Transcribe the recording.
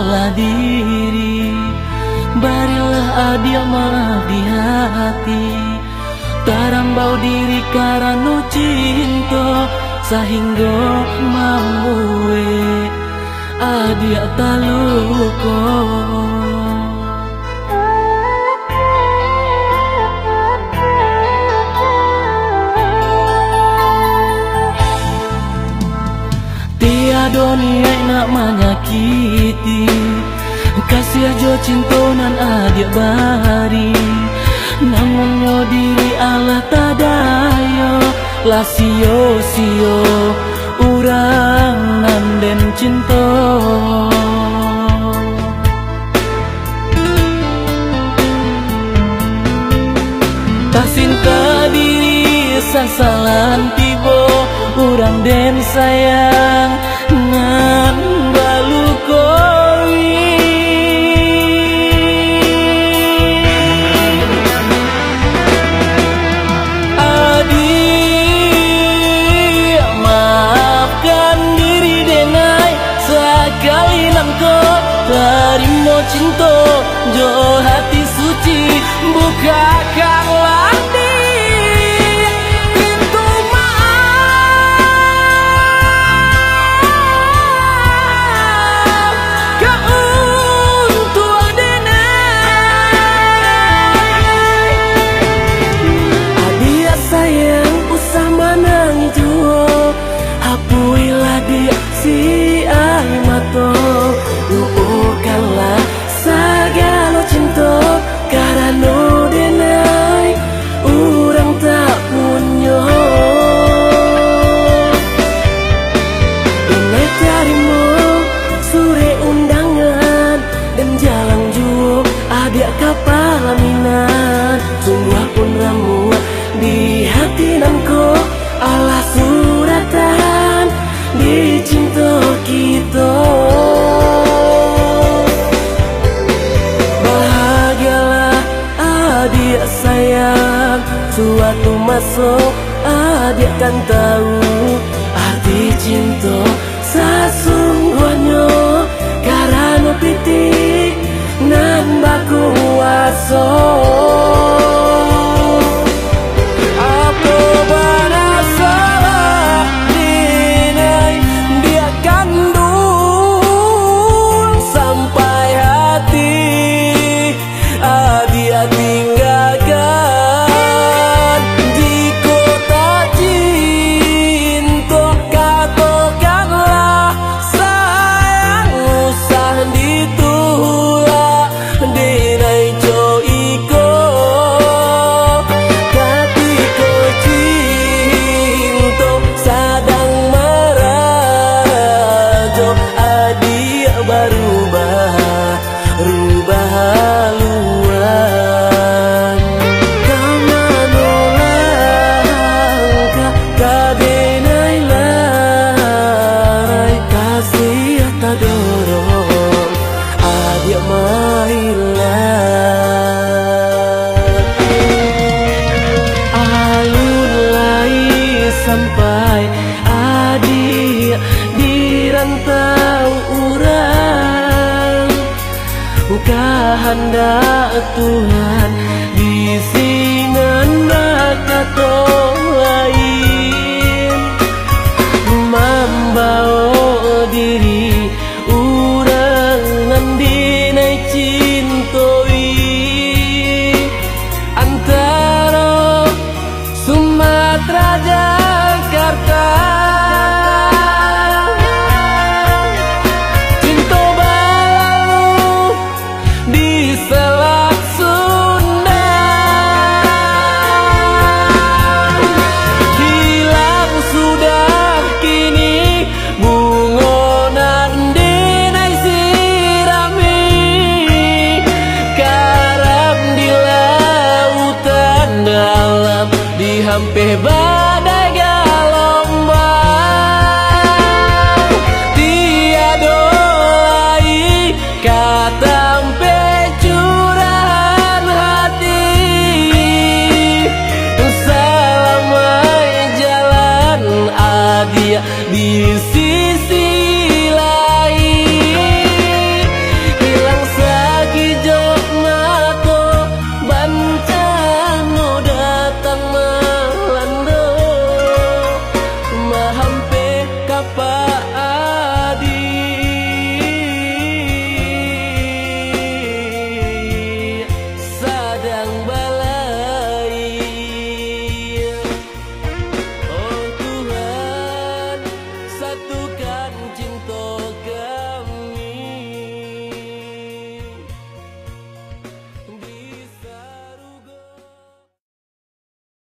salah diri. Barilah adil maaf di hati, tarambau diri karena cinta, sehingga mau adia taluko. Tiada niat nak menyakiti, kasih aja cintonan adik bari. Namun yo diri Allah tak daya, lah sio-sio urang nanden cinta. Tak cinta diri sasalan tibo, urang den sayang nan balu koi. Adik maafkan diri denai, sekali nangko terima cinta, jo hati suci bukakanlah si ai mato. Lupakanlah segala cinta, karena denai orang tak punya. Denai terima sore undangan, dan jalan jua adik kapal minat. Sungguh pun ramuan di hati nangko, Allah suratan di cinta kita. Bahagialah adik sayang, suatu masa adik kan tahu arti cinta sesungguhnya, karena pitik nan baku waso. Sampai adik dirantau urang, kehendak Tuhan di sinan kata lain, membawa diri urang nandinai cintoi antara Sumatera Jakarta. Cinta balalu di Selat Sunda, hilang sudah kini bungonan dinai sirami, karam di lautan dalam dihampir badai gelombang. Tiada lagi kata curahan hati, selama jalan adia di